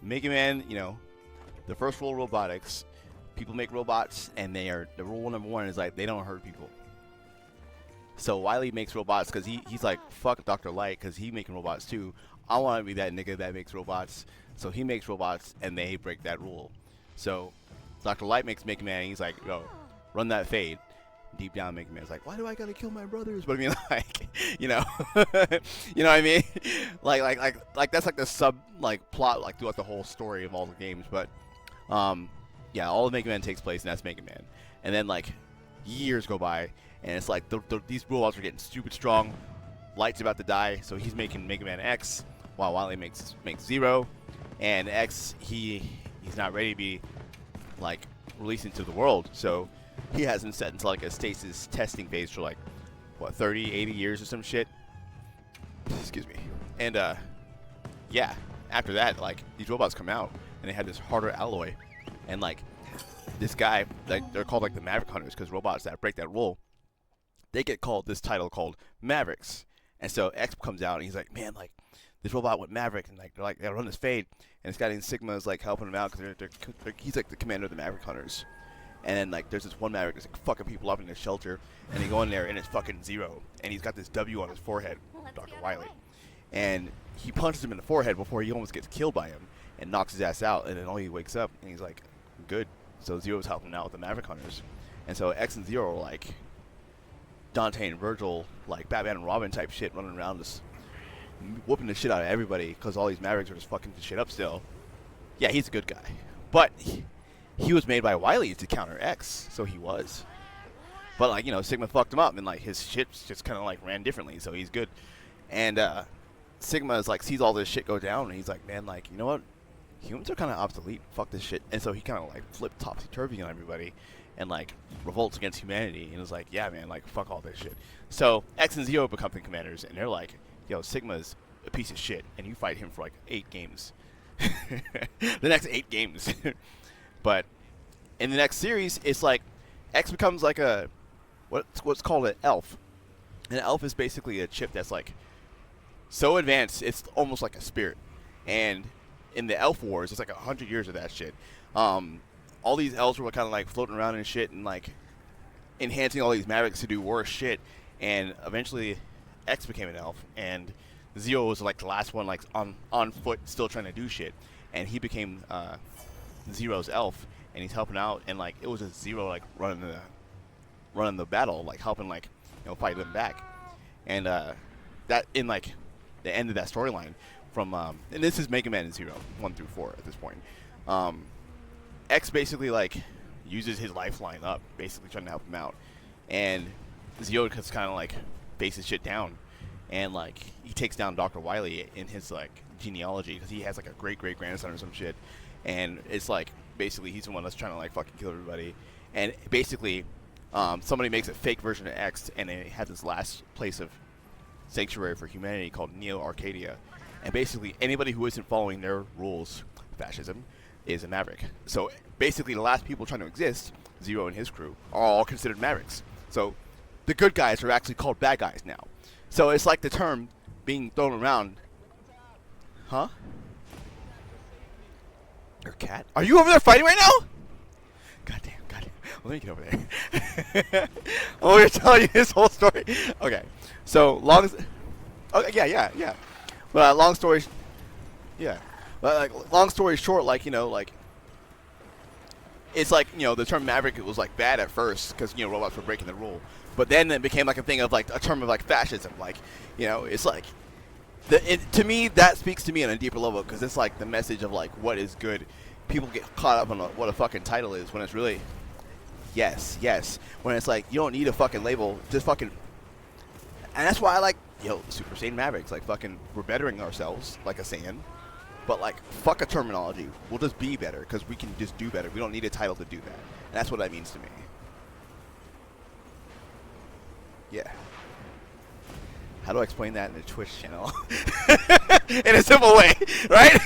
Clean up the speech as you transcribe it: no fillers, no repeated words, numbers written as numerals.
Mega Man, you know, the first rule of robotics, people make robots, and the rule number one is like they don't hurt people. So Wily makes robots because he's like, fuck Dr. Light, because he making robots too. I want to be that nigga that makes robots. So he makes robots, and they break that rule. So Dr. Light makes Mega Man, and he's like, yo, run that fade. Deep down, Mega Man's like, why do I gotta kill my brothers? But I mean, like, you know, you know what I mean? Like that's like the sub like plot like throughout the whole story of all the games. But yeah, all of Mega Man takes place, and that's Mega Man. And then like years go by, and it's like these robots are getting stupid strong. Light's about to die, so he's making MegamanX, while Wily makes Zero, and X he's not ready to be like released into the world, so he hasn't set into like a stasis testing phase for like what 30, 80 years or some shit. Excuse me. And yeah, after that, like these robots come out, and they have this harder alloy, and like this guy, like they're called like the Maverick hunters, because robots that break that rule, they get called this title called Mavericks. And so X comes out, and he's like, man, like this robot with Maverick, and like they're like, they run this fade, and this guy named Sigma is like helping him out because he's like the commander of the Maverick hunters. And then like there's this one Maverick that's like fucking people up in this shelter, and they go in there, and it's fucking Zero, and he's got this W on his forehead, Dr. Wily, and he punches him in the forehead before he almost gets killed by him and knocks his ass out, and then all he wakes up, and he's like, good. So Zero's helping out with the Maverick hunters, and so X and Zero are like Dante and Virgil, like Batman and Robin type shit, running around just whooping the shit out of everybody because all these Mavericks are just fucking the shit up still. Yeah, he's a good guy, but he was made by Wily to counter X, so he was. But like, you know, Sigma fucked him up, and like his shit just kind of like ran differently, so he's good. And Sigma is like sees all this shit go down, and he's like, man, like, you know what? Humans are kind of obsolete. Fuck this shit. And so he kind of like flipped topsy-turvy on everybody, and like revolts against humanity, and is like, yeah, man, like fuck all this shit. So X and Zero become the commanders, and they're like, yo, Sigma's a piece of shit, and you fight him for like 8 games. The next 8 games. But in the next series, it's like X becomes like a what's called an elf. An elf is basically a chip that's like so advanced, it's almost like a spirit. And in the Elf Wars, it's like 100 years of that shit. All these elves were kind of like floating around and shit, and like enhancing all these Mavericks to do worse shit. And eventually, X became an elf, and Zero was like the last one, like on foot, still trying to do shit. And he became Zero's elf, and he's helping out. And like it was just Zero like running the battle, like helping like, you know, fight them back. And that in like the end of that storyline from and this is MegamanZero 1 through 4 at this point. X basically like uses his lifeline up, basically trying to help him out, and Zero just kind of like faces shit down, and like he takes down Dr. Wily in his like genealogy because he has like a great grandson or some shit, and it's like basically he's the one that's trying to like fucking kill everybody, and basically somebody makes a fake version of X, and they have this last place of sanctuary for humanity called Neo Arcadia, and basically anybody who isn't following their rules, fascism, is a Maverick. So basically the last people trying to exist, Zero and his crew, are all considered Mavericks. So the good guys are actually called bad guys now. So it's like the term being thrown around. Huh? Your cat? Are you over there fighting right now? Goddamn. Well, let me get over there. Oh, you're telling you this whole story? Okay. So okay, yeah. But long story short, like, you know, like it's like, you know, the term Maverick, it was like bad at first because, you know, robots were breaking the rule, but then it became like a thing of like a term of like fascism, like, you know, it's like to me that speaks to me on a deeper level because it's like the message of like what is good. People get caught up on what a fucking title is when it's really yes when it's like you don't need a fucking label, just fucking. And that's why I like, yo, Super Saiyan Mavericks, like fucking we're bettering ourselves like a Saiyan. But like, fuck a terminology. We'll just be better because we can just do better. We don't need a title to do that. And that's what that means to me. Yeah. How do I explain that in a Twitch channel? In a simple way, right?